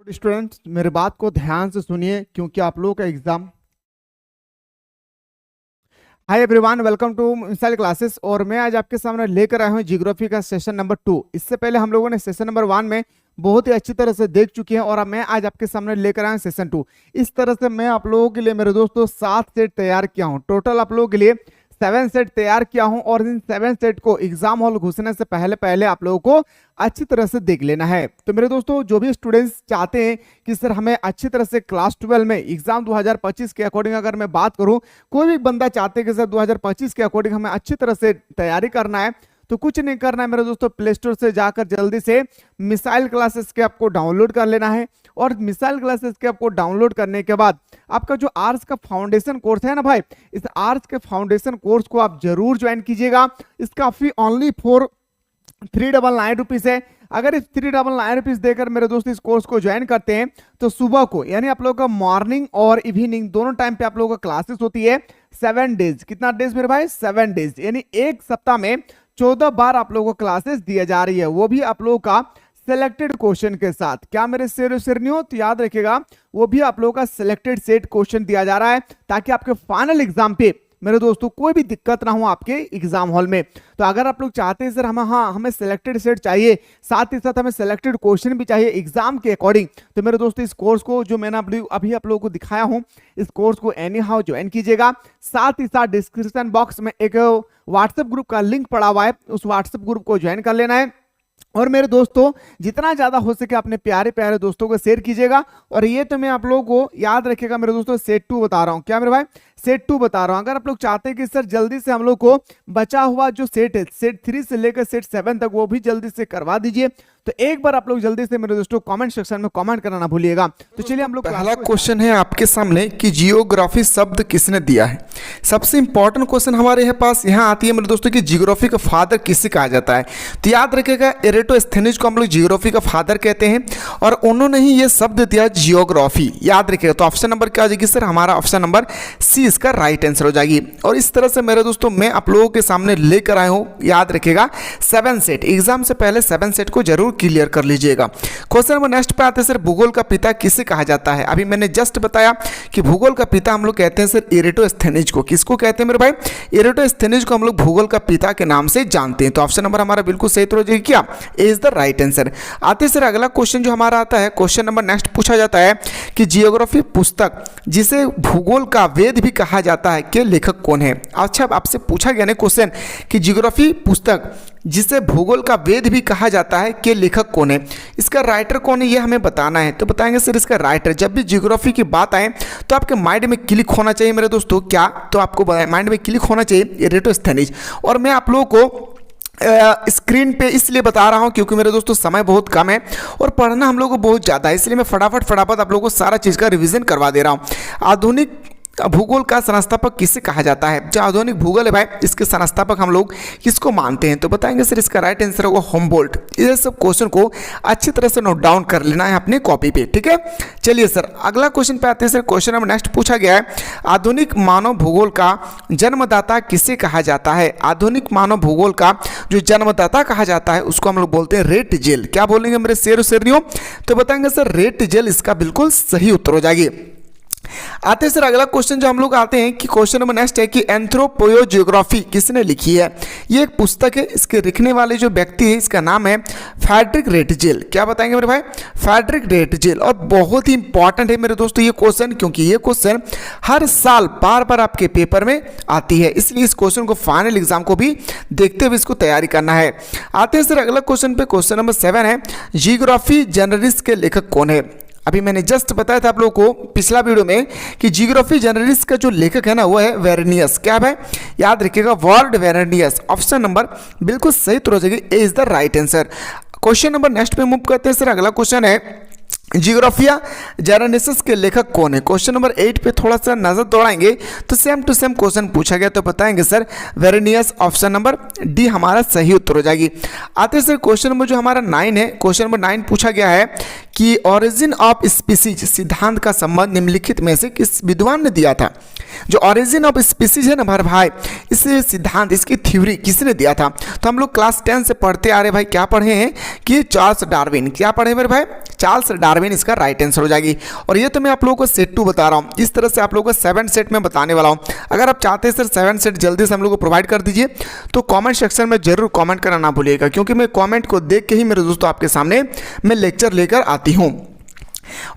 Students मेरे बात को ध्यान से सुनिए क्योंकि आप लोगों का exam. Hi everyone, welcome to missile classes. और मैं आज आपके सामने लेकर आया हूं ज्योग्राफी का सेशन नंबर 2। इससे पहले हम लोगों ने सेशन नंबर 1 में बहुत ही अच्छी तरह से देख चुके हैं और अब मैं आज आपके सामने लेकर आया हूं सेशन 2। इस तरह से मैं आप लोगों के लिए मेरे दोस्तों 7 सेट तैयार किया हूं। टोटल आप लोगों के लिए 7 सेट तैयार किया हूं और इन 7 सेट को एग्जाम हॉल घुसने से पहले आप लोगों को अच्छी तरह से देख लेना है। तो मेरे दोस्तों, जो भी स्टूडेंट्स चाहते हैं कि सर हमें अच्छी तरह से क्लास 12 में एग्जाम 2025 के अकॉर्डिंग अगर मैं बात करूं, कोई भी बंदा चाहते हैं कि सर 2025 के अकॉर्डिंग हमें अच्छी तरह से तैयारी करना है, तो कुछ नहीं करना है मेरे दोस्तों। प्ले स्टोर से जाकर जल्दी से मिसाइल क्लासेस के आपको डाउनलोड कर लेना है और मिसाइल क्लासेस के आपको डाउनलोड करने के बाद आपका जो आर्ट्स का फाउंडेशन कोर्स है ना भाई, इस आर्ट्स के फाउंडेशन कोर्स को आप जरूर ज्वाइन कीजिएगा। इसका फी ओनली फॉर 399 रुपीज है। अगर इस 399 रुपीज देकर मेरे दोस्त इस कोर्स को ज्वाइन करते हैं तो सुबह को यानी आप लोगों का मॉर्निंग और इवनिंग दोनों टाइम पे आप लोगों का क्लासेस होती है 7 डेज। कितना डेज मेरे भाई? 7 डेज, यानी एक सप्ताह में 14 बार आप लोगों को क्लासेस दिया जा रही है, वो भी आप लोगों का सिलेक्टेड क्वेश्चन के साथ। क्या मेरे सिर नहीं हो तो याद रखिएगा, वो भी आप लोगों का सिलेक्टेड सेट क्वेश्चन दिया जा रहा है ताकि आपके फाइनल एग्जाम पे मेरे दोस्तों कोई भी दिक्कत ना हो आपके एग्जाम हॉल में। तो अगर आप लोग चाहते हैं सर हमें सिलेक्टेड सेट चाहिए, साथ ही साथ हमें सिलेक्टेड क्वेश्चन भी चाहिए एग्जाम के अकॉर्डिंग, तो मेरे दोस्तों इस कोर्स को जो मैंने अभी आप लोगों को दिखाया हूं, इस कोर्स को एनी हाउ ज्वाइन कीजिएगा। साथ ही साथ डिस्क्रिप्शन बॉक्स में एक व्हाट्सएप ग्रुप का लिंक पड़ा हुआ है, उस व्हाट्सएप ग्रुप को ज्वाइन कर लेना है। और मेरे दोस्तों, जितना ज्यादा हो सके अपने प्यारे प्यारे दोस्तों को शेयर कीजिएगा। और ये तो मैं आप लोगों को याद रखिएगा मेरे दोस्तों, सेट 2 बता रहा हूं। क्या मेरे भाई? सेट 2 बता रहा हूं। अगर आप लोग चाहते हैं कि सर जल्दी से हम लोग को बचा हुआ जो सेट है, सेट 3 से लेकर सेट 7 तक, वो भी जल्दी से करवा दीजिए, तो एक बार आप लोग जल्दी से मेरे दोस्तों कमेंट सेक्शन में कमेंट करना ना भूलिएगा। तो चलिए हम लोग पहला क्वेश्चन है आपके सामने कि जियोग्राफी शब्द किसने दिया है। सबसे इंपॉर्टेंट क्वेश्चन हमारे पास यहाँ आती है मेरे दोस्तों कि जियोग्राफी का फादर किसे कहा जाता है। तो याद रखिएगा, एरिस्टोस्थेनीज को हम लोग जियोग्राफी का फादर कहते हैं और उन्होंने ही ये शब्द दिया जियोग्राफी। याद रखिएगा। तो ऑप्शन नंबर क्या हो जाएगी सर? हमारा ऑप्शन नंबर सी इसका राइट आंसर हो जाएगी। और इस तरह से मेरे दोस्तों मैं आप लोगों के सामने लेकर आया हूँ, याद रखिएगा 7 सेट। एग्जाम से पहले 7 सेट को जरूर क्लियर कर लीजिएगा। क्वेश्चन नंबर नेक्स्ट पे आते हैं सर, भूगोल का पिता किसे कहा जाता है। अभी मैंने जस्ट बताया कि भूगोल का पिता हम लोग कहते हैं सर एरिस्टोस्थेनीज को। किसको कहते हैं मेरे भाई? एरिस्टोस्थेनीज को हम लोग भूगोल का पिता के नाम से जानते हैं। तो ऑप्शन नंबर हमारा बिल्कुल सही तो हो जाएगी, क्या इज द राइट आंसर। आते हैं सर अगला क्वेश्चन जो हमारा आता है, क्वेश्चन नंबर नेक्स्ट पूछा जाता है कि जियोग्राफी पुस्तक जिसे भूगोल का वेद भी कहा जाता है के लेखक कौन है। अच्छा, आपसे पूछा गया ना क्वेश्चन कि जियोग्राफी पुस्तक जिसे भूगोल का वेद भी कहा जाता है के लेखक कौन है, इसका राइटर कौन है, ये हमें बताना है। तो बताएंगे सर इसका राइटर। जब भी जियोग्राफी की बात आए तो आपके माइंड में क्लिक होना चाहिए मेरे दोस्तों, क्या तो आपको माइंड में क्लिक होना चाहिए एरिस्टोस्थेनीज। और मैं आप लोगों को स्क्रीन पे इसलिए बता रहा हूं क्योंकि मेरे दोस्तों समय बहुत कम है और पढ़ना हम लोग को बहुत ज़्यादा है, इसलिए मैं फटाफट आप लोगों को सारा चीज़ का रिवीजन करवा दे रहा हूं। आधुनिक भूगोल का संस्थापक किसे कहा जाता है। जो आधुनिक भूगोल है भाई, इसके संस्थापक हम लोग किसको मानते हैं। तो बताएंगे सर इसका राइट आंसर होगा हुम्बोल्ट। ये सब क्वेश्चन को अच्छी तरह से नोट डाउन कर लेना है अपने कॉपी पे, ठीक है। चलिए सर अगला क्वेश्चन पे आते हैं सर। क्वेश्चन नंबर नेक्स्ट पूछा गया है, आधुनिक मानव भूगोल का जन्मदाता किसे कहा जाता है। आधुनिक मानव भूगोल का जो जन्मदाता कहा जाता है उसको हम लोग बोलते हैं रेट जेल। क्या बोलेंगे मेरे शेरनियों? तो बताएंगे सर रेट जेल इसका बिल्कुल सही उत्तर हो जाएगी। आते हैं सर अगला क्वेश्चन जो हम लोग आते हैं कि क्वेश्चन नंबर नेक्स्ट है कि एंथ्रोपोजियोग्राफी किसने लिखी है। ये एक पुस्तक है, इसके लिखने वाले जो व्यक्ति है इसका नाम है फ्रेडरिक रेटजेल। क्या बताएंगे मेरे भाई? Friedrich Ratzel. और बहुत ही इंपॉर्टेंट है मेरे दोस्तों ये क्वेश्चन, क्योंकि ये क्वेश्चन हर साल बार आपके पेपर में आती है, इसलिए इस क्वेश्चन को फाइनल एग्जाम को भी देखते हुए इसको तैयारी करना है। आते हैं सर अगला क्वेश्चन पे। क्वेश्चन नंबर 7 है, जियोग्राफी जनरलिस्ट के लेखक कौन है। अभी मैंने जस्ट बताया था आप लोगों को पिछला वीडियो में कि जियोग्राफी जनरलिस्ट का जो लेखक है ना वो है वेरेनियस। क्या है? याद रखिएगा वर्ल्ड वेरेनियस। ऑप्शन नंबर बिल्कुल सही तो हो जाएगी, A is the right answer. Question number next पे मूव करते हैं सर। अगला क्वेश्चन है जियोग्राफिया जनरलिस्ट के लेखक कौन है। क्वेश्चन नंबर 8 पे थोड़ा सा नजर दौड़ाएंगे तो सेम टू सेम क्वेश्चन पूछा गया, तो बताएंगे sir Varenius. Option number D हमारा सही उत्तर हो जाएगी। आते सर क्वेश्चन नंबर जो हमारा 9 है, क्वेश्चन नंबर 9 पूछा गया है कि ओरिजिन ऑफ स्पीसीज सिद्धांत का संबंध निम्नलिखित में से किस विद्वान ने दिया था। जो ऑरिजिन ऑफ स्पीसीज है ना हमारे भाई, इस सिद्धांत, इसकी थ्योरी किसने दिया था? तो हम लोग क्लास 10 से पढ़ते आ रहे भाई, क्या पढ़े हैं कि चार्ल्स डार्विन। क्या पढ़े मेरे भाई? चार्ल्स डार्विन इसका राइट आंसर हो जाएगी। और ये तो मैं आप लोगों को सेट 2 बता रहा हूँ, इस तरह से आप लोगों को 7 सेट में बताने वाला हूँ। अगर आप चाहते हैं सर 7 सेट जल्दी से हम लोग को प्रोवाइड कर दीजिए तो कमेंट सेक्शन में जरूर कमेंट करना ना भूलिएगा, क्योंकि मैं कमेंट को देख के ही मेरे दोस्तों आपके सामने मैं लेक्चर लेकर आती हूँ।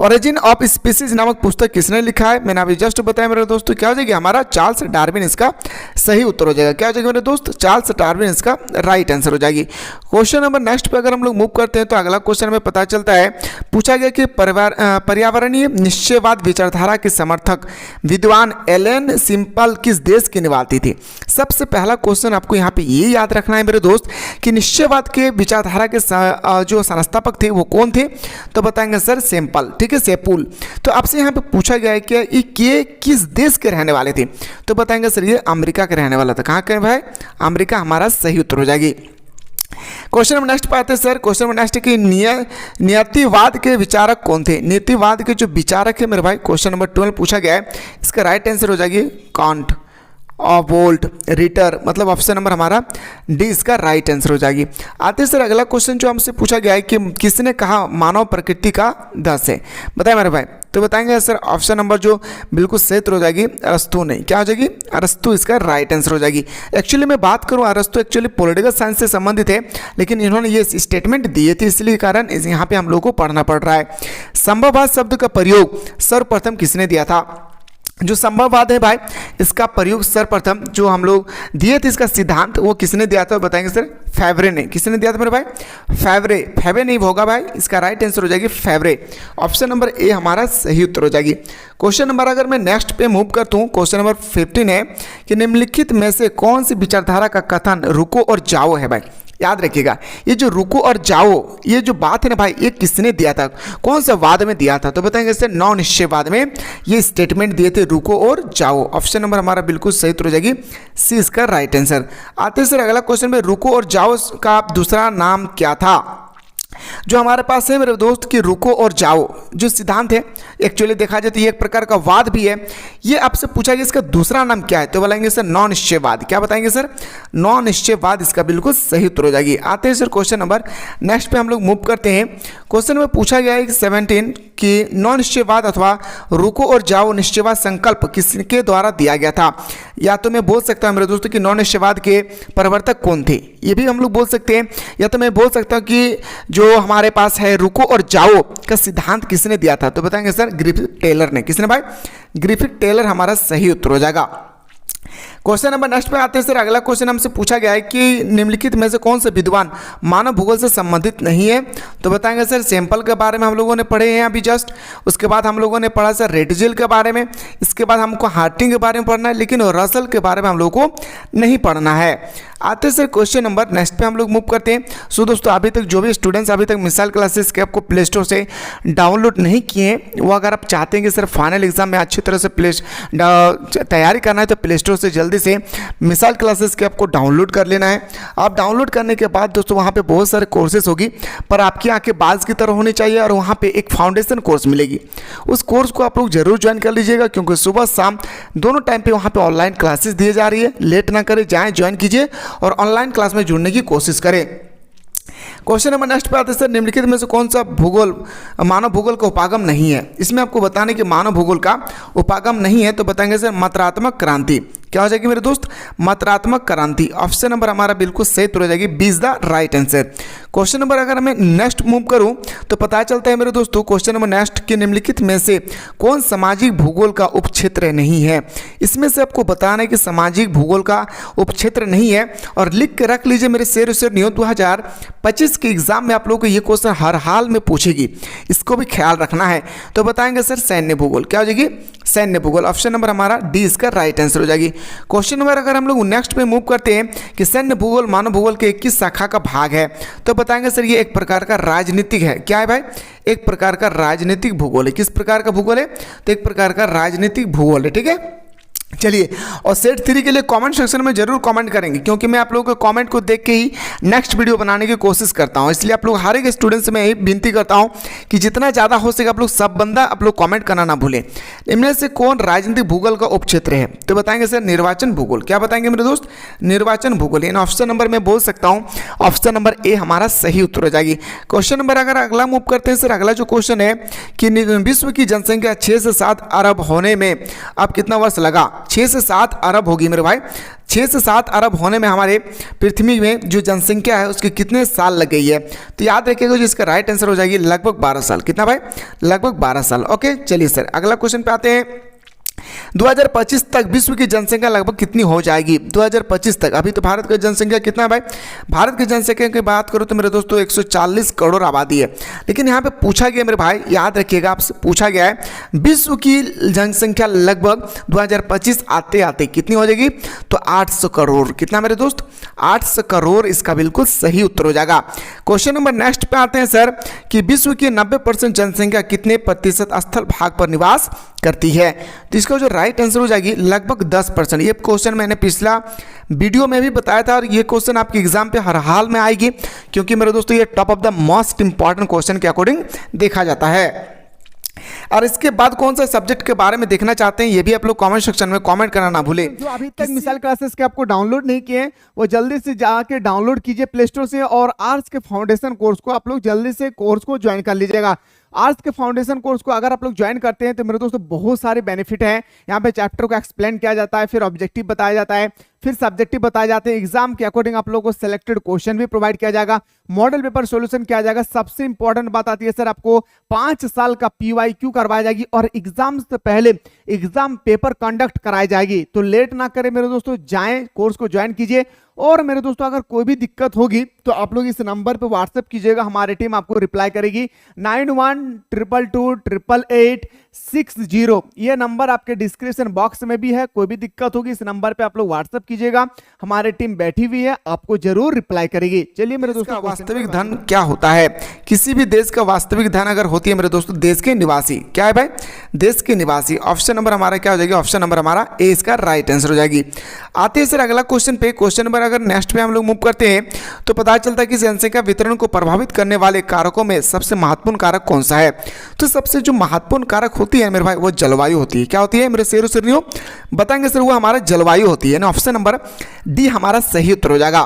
ओरिजिन ऑफ स्पीसीज नामक पुस्तक किसने लिखा है? मैंने अभी जस्ट बताया मेरे दोस्तों, क्या हो जाएगा हमारा? चार्ल्स डार्विन इसका सही उत्तर हो जाएगा। क्या हो जाएगा मेरे दोस्त? चार्ल्स डार्विन इसका राइट आंसर हो जाएगी। क्वेश्चन नंबर नेक्स्ट पे अगर हम लोग मूव करते हैं तो अगला क्वेश्चन में पता चलता है, पूछा गया कि पर्यावरणीय निश्चयवाद विचारधारा के समर्थक विद्वान एलन सिंपल किस देश की निवासी थी? सबसे पहला क्वेश्चन आपको यहाँ पे ये याद रखना है मेरे दोस्त कि निश्चयवाद के विचारधारा के जो संस्थापक थे वो कौन थे? तो बताएंगे सर सिंपल, ठीक है, सेपुल। तो आपसे यहाँ पे पूछा गया है कि ये किस देश के रहने वाले थे? तो बताएंगे सर ये अमेरिका के रहने वाला था। कहाँ के भाई? अमेरिका हमारा सही उत्तर हो जाएगी। क्वेश्चन नंबर नेक्स्ट पे आते हैं सर। क्वेश्चन नंबर नेक्स्ट कि नियतिवाद के विचारक कौन थे? नीतिवाद के जो विचारक है मेरे भाई, क्वेश्चन नंबर 12 पूछा गया है, इसका राइट आंसर हो जाएगी कांट और वोल्ट रिटर, मतलब ऑप्शन नंबर हमारा डी इसका राइट आंसर हो जाएगी। आते सर अगला क्वेश्चन जो हमसे पूछा गया है कि किसने कहा मानव प्रकृति का दस है? बताए मेरे भाई। तो बताएंगे सर ऑप्शन नंबर जो बिल्कुल सही हो जाएगी अरस्तु नहीं। क्या हो जाएगी? अरस्तु इसका राइट आंसर हो जाएगी। एक्चुअली मैं बात करूं, अरस्तु एक्चुअली पॉलिटिकल साइंस से संबंधित है, लेकिन इन्होंने ये स्टेटमेंट दिए थे, इसलिए कारण यहाँ पे हम लोग को पढ़ना पड़ रहा है। संभववाद शब्द का प्रयोग सर्वप्रथम किसने दिया था? जो संभववाद है भाई, इसका प्रयोग सर्वप्रथम जो हम लोग दिए थे, इसका सिद्धांत वो किसने दिया था? बताएंगे सर फेवरे ने। किसने दिया था मेरे भाई? फेवरे। फेवे नहीं होगा भाई, इसका राइट आंसर हो जाएगी फेवरे। ऑप्शन नंबर ए हमारा सही उत्तर हो जाएगी। क्वेश्चन नंबर अगर मैं नेक्स्ट पे मूव करता हूँ, क्वेश्चन नंबर 15 है कि निम्नलिखित में से कौन सी विचारधारा का कथन रुको और जाओ है? भाई याद रखिएगा, ये जो रुको और जाओ ये जो बात है ना भाई, ये किसने दिया था? कौन सा वाद में दिया था? तो बताएंगे सर नौ निश्चयवाद में ये स्टेटमेंट दिए थे, रुको और जाओ। ऑप्शन नंबर हमारा बिल्कुल सही उत्तर हो जाएगी सी इसका राइट आंसर। आते सर अगला क्वेश्चन में, रुको और जाओ का दूसरा नाम क्या था? जो हमारे पास है मेरे दोस्त कि रुको और जाओ जो सिद्धांत है, एक्चुअली देखा जाए तो ये एक प्रकार का वाद भी है। ये आपसे पूछा गया इसका दूसरा नाम क्या है? तो बताएंगे सर नौ निश्चयवाद। क्या बताएंगे सर? नौ निश्चयवाद इसका बिल्कुल सही उत्तर हो जाएगी। आते हैं सर क्वेश्चन नंबर नेक्स्ट पे हम लोग मूव करते हैं। क्वेश्चन में पूछा गया है 17 कि नौ निश्चयवाद अथवा रुको और जाओ निश्चयवाद संकल्प किसके द्वारा दिया गया था? या तो मैं बोल सकता हूँ मेरे दोस्तों कि नौ निश्चयवाद के प्रवर्तक कौन थे, ये भी हम लोग बोल सकते हैं। या तो मैं बोल सकता हूँ कि जो हमारे पास है रुको और जाओ का सिद्धांत किसने दिया था? तो बताएंगे सर ग्रिफिथ टेलर ने। किसने भाई? ग्रिफिथ टेलर हमारा सही उत्तर हो जाएगा। क्वेश्चन नंबर नेक्स्ट पे आते हैं सर। अगला क्वेश्चन हमसे पूछा गया है कि निम्नलिखित में से कौन सा विद्वान मानव भूगोल से संबंधित नहीं है? तो बताएंगे सर सैंपल के बारे में हम लोगों ने पढ़े हैं अभी जस्ट। उसके बाद हम लोगों ने पढ़ा सर रेडजिल के बारे में। इसके बाद हमको हार्टिंग के बारे में पढ़ना है, लेकिन रसल के बारे में हम लोगों को नहीं पढ़ना है। आते सर क्वेश्चन नंबर नेक्स्ट पे हम लोग मूव करते हैं। सो दोस्तों अभी तक जो भी स्टूडेंट्स अभी तक मिसाइल क्लासेस के आपको प्ले स्टोर से डाउनलोड नहीं किए हैं, वो अगर आप चाहते हैं कि सर फाइनल एग्जाम में अच्छी तरह से तैयारी करना है तो प्ले स्टोर से जल्दी से मिसाइल क्लासेस के आपको डाउनलोड कर लेना है। आप डाउनलोड करने के बाद दोस्तों वहाँ पे बहुत सारे कोर्सेज होगी, पर आपकी आंखें बाज की तरह होनी चाहिए और वहाँ पे एक फाउंडेशन कोर्स मिलेगी। उस कोर्स को आप लोग जरूर ज्वाइन कर लीजिएगा, क्योंकि सुबह शाम दोनों टाइम पे वहाँ पे ऑनलाइन क्लासेस दिए जा रही है। लेट ना करें, जाएँ ज्वाइन कीजिए और ऑनलाइन क्लास में जुड़ने की कोशिश करें। क्वेश्चन नंबर नेक्स्ट पे आते हैं सर निम्नलिखित में से कौन सा भूगोल मानव भूगोल का उपागम नहीं है? इसमें आपको बताने कि मानव भूगोल का उपागम नहीं है। तो बताएंगे सर मात्रात्मक क्रांति। क्या हो जाएगी मेरे दोस्त? मात्रात्मक क्रांति। ऑप्शन नंबर हमारा बिल्कुल सही उत्तर हो जाएगी B is the right answer. Question number अगर मैं नेक्स्ट मूव करूं तो पता चलता है मेरे दोस्तों क्वेश्चन नंबर नेक्स्ट के निम्नलिखित में से कौन सामाजिक भूगोल का उपक्षेत्र नहीं है? इसमें से आपको बताना है कि सामाजिक भूगोल का उपक्षेत्र नहीं है, और लिख के रख लीजिए मेरे शेर शेर नियो 2025 के एग्जाम में आप लोगों को ये क्वेश्चन हर हाल में पूछेगी, इसको भी ख्याल रखना है। तो बताएंगे सर सैन्य भूगोल। क्या हो जाएगी? सैन्य भूगोल। ऑप्शन नंबर हमारा डी इसका राइट आंसर हो जाएगी। क्वेश्चन नंबर अगर हम लोग नेक्स्ट पे मूव करते हैं कि सैन्य भूगोल मानव भूगोल के किस शाखा का भाग है? तो बताएंगे सर ये एक प्रकार का राजनीतिक है। क्या है भाई? एक प्रकार का राजनीतिक भूगोल है। किस प्रकार का भूगोल है? तो एक प्रकार का राजनीतिक भूगोल है, ठीक है। चलिए, और सेट 3 के लिए कमेंट सेक्शन में जरूर कमेंट करेंगे, क्योंकि मैं आप लोगों के कमेंट को देख के ही नेक्स्ट वीडियो बनाने की कोशिश करता हूं। इसलिए आप लोग हर एक स्टूडेंट से मैं यही विनती करता हूं कि जितना ज़्यादा हो सके आप लोग सब बंदा आप लोग कमेंट करना ना भूलें। इनमें से कौन राजनीतिक भूगोल का उपक्षेत्र है? तो बताएंगे सर निर्वाचन भूगोल। क्या बताएंगे मेरे दोस्त? निर्वाचन भूगोल। इन ऑप्शन नंबर मैं बोल सकता हूँ ऑप्शन नंबर ए हमारा सही उत्तर हो जाएगी। क्वेश्चन नंबर अगर अगला मूव करते हैं सर, अगला जो क्वेश्चन है कि विश्व की जनसंख्या 6 से 7 अरब होने में अब कितना वर्ष लगा? 6 से 7 अरब होगी मेरे भाई। 6 से 7 अरब होने में हमारे पृथ्वी में जो जनसंख्या है उसके कितने साल लग गई है? तो याद रखिएगा, जिसका राइट आंसर हो जाएगी लगभग 12 साल। कितना भाई? लगभग 12 साल। ओके, चलिए सर अगला क्वेश्चन पे आते हैं। 2025 तक विश्व की जनसंख्या लगभग कितनी हो जाएगी? 2025 तक। अभी तो भारत की जनसंख्या कितना है भाई? भारत की जनसंख्या की बात करो तो मेरे दोस्तों 140 करोड़ आबादी है। लेकिन यहाँ पे पूछा गया मेरे भाई, याद रखिएगा, आपसे पूछा गया है विश्व की जनसंख्या लगभग 2025 आते आते कितनी हो जाएगी? तो 800 करोड़। कितना मेरे दोस्त? 800 करोड़ इसका बिल्कुल सही उत्तर हो जाएगा। क्वेश्चन नंबर नेक्स्ट पे आते हैं सर कि विश्व की 90% जनसंख्या कितने प्रतिशत स्थल भाग पर निवास करती है? तो इसका जो राइट आंसर हो जाएगी लगभग 10%। ये क्वेश्चन मैंने पिछला वीडियो में भी बताया था और ये क्वेश्चन आपके एग्जाम पे हर हाल में आएगी, क्योंकि मेरे दोस्तों ये top of the most important question के अकॉर्डिंग देखा जाता है। और इसके बाद कौन सा सब्जेक्ट के बारे में देखना चाहते हैं ये भी आप लोग कमेंट सेक्शन में कमेंट करना ना भूलें। जो अभी तक मिसाइल क्लासेस के आपको डाउनलोड नहीं किए हैं वो जल्दी से जाके डाउनलोड कीजिए प्ले स्टोर से, और आर्ट्स के फाउंडेशन कोर्स को आप लोग जल्दी से कोर्स को ज्वाइन कर लीजिएगा। आर्ट्स के फाउंडेशन कोर्स को अगर आप लोग ज्वाइन करते हैं तो मेरे दोस्तों बहुत सारे बेनिफिट हैं। यहाँ पे चैप्टर को एक्सप्लेन किया जाता है, फिर ऑब्जेक्टिव बताया जाता है, फिर सब्जेक्टिव बताए जाते हैं, एग्जाम के अकॉर्डिंग आप लोगों को सिलेक्टेड क्वेश्चन भी प्रोवाइड किया जाएगा, मॉडल पेपर सॉल्यूशन किया जाएगा। सबसे इंपॉर्टेंट बात आती है सर, आपको 5 साल का PYQ करवाई जाएगी और एग्जाम से पहले एग्जाम पेपर कंडक्ट कराई जाएगी। तो लेट ना करें मेरे दोस्तों, जाएं कोर्स को ज्वाइन कीजिए। और मेरे दोस्तों अगर कोई भी दिक्कत होगी तो आप लोग इस नंबर पे व्हाट्सएप कीजिएगा, हमारी टीम आपको रिप्लाई करेगी। 9122288660 ये नंबर आपके डिस्क्रिप्शन बॉक्स में भी है। कोई भी दिक्कत होगी इस नंबर पे आप लोग व्हाट्सएप कीजिएगा, हमारी टीम बैठी हुई है, आपको जरूर रिप्लाई करेगी। चलिए मेरे दोस्तों, वास्तविक धन क्या होता है? किसी भी देश का वास्तविक धन अगर होती है मेरे दोस्तों देश के निवासी। क्या है भाई? देश के निवासी। ऑप्शन नंबर हमारा क्या हो जाएगी? ऑप्शन नंबर हमारा ए इसका राइट आंसर हो जाएगी। आते हैं सर अगला क्वेश्चन पे। क्वेश्चन नंबर अगर नेक्स्ट पे हम लोग मूव करते हैं तो पता चलता है कि जनसंख्या वितरण को प्रभावित करने वाले कारकों में सबसे महत्वपूर्ण कारक कौन सा है? तो सबसे जो महत्वपूर्ण कारक होती है मेरे भाई वो जलवायु होती है। क्या होती है मेरे शेरों शेरनियों? बताएंगे सर, वो हमारा जलवायु होती है ना। ऑप्शन नंबर डी हमारा सही उत्तर हो जाएगा।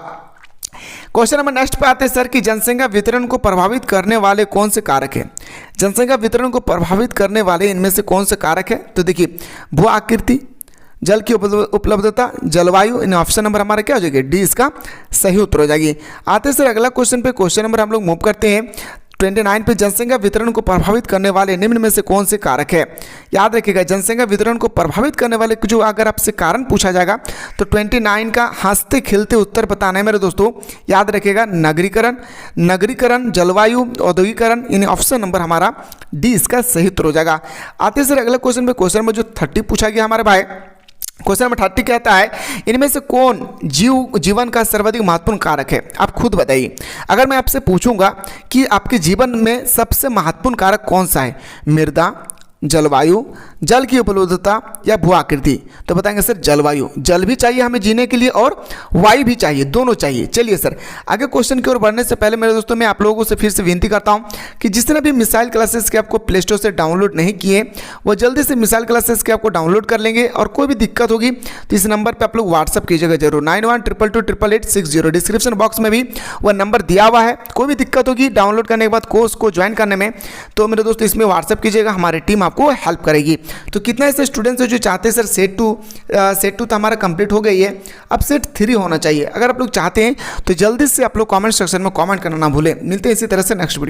क्वेश्चन नंबर नेक्स्ट पे आते हैं सर कि जनसंख्या वितरण को प्रभावित करने वाले कौन से कारक हैं? जनसंख्या वितरण को प्रभावित करने वाले इनमें से कौन से कारक है? तो देखिए, भू आकृति, जल की उपलब्धता, जलवायु। इन ऑप्शन नंबर हमारा क्या हो जाएगी? डी इसका सही उत्तर हो जाएगी। आते हैं सर अगला क्वेश्चन पे। क्वेश्चन नंबर हम लोग मूव करते हैं 29 पे। जनसंख्या वितरण को प्रभावित करने वाले निम्न में से कौन से कारक है? याद रखिएगा, जनसंख्या वितरण को प्रभावित करने वाले जो अगर आपसे कारण पूछा जाएगा तो 29 का हंसते खिलते उत्तर बताना है मेरे दोस्तों। याद रखिएगा, नगरीकरण, जलवायु, औद्योगिकरण। इन ऑप्शन नंबर हमारा डी इसका सही उत्तर हो जाएगा। आते हैं सर अगला क्वेश्चन पे। क्वेश्चन नंबर जो 30 पूछा गया हमारे भाई, क्वेश्चन नंबर 30 कहता है इनमें से कौन जीवन का सर्वाधिक महत्वपूर्ण कारक है? आप खुद बताइए। अगर मैं आपसे पूछूंगा कि आपके जीवन में सबसे महत्वपूर्ण कारक कौन सा है? मृदा, जलवायु, जल की उपलब्धता या भू आकृति? तो बताएंगे सर जलवायु। जल भी चाहिए हमें जीने के लिए और वायु भी चाहिए, दोनों चाहिए। चलिए सर आगे क्वेश्चन की ओर बढ़ने से पहले मेरे दोस्तों मैं आप लोगों से फिर से विनती करता हूं कि जिसने भी मिसाइल क्लासेस के आपको प्ले स्टोर से डाउनलोड नहीं किए वो जल्दी से मिसाइल क्लासेस के आपको डाउनलोड कर लेंगे। और कोई भी दिक्कत होगी तो इस नंबर पर आप लोग व्हाट्सअप कीजिएगा जरूर, 9122288860। डिस्क्रिप्शन बॉक्स में भी वह नंबर दिया हुआ है। कोई भी दिक्कत होगी डाउनलोड करने के बाद कोर्स को ज्वाइन करने में तो मेरे दोस्तों इसमें व्हाट्सअप कीजिएगा, हमारी टीम आपको हेल्प करेगी। तो कितना ऐसे स्टूडेंट्स हैं जो चाहते हैं सर सेट टू तो हमारा कंप्लीट हो गई है, अब सेट 3 होना चाहिए। अगर आप लोग चाहते हैं तो जल्दी से आप लोग कमेंट सेक्शन में कमेंट करना ना भूलें। मिलते हैं इसी तरह से नेक्स्ट वीडियो।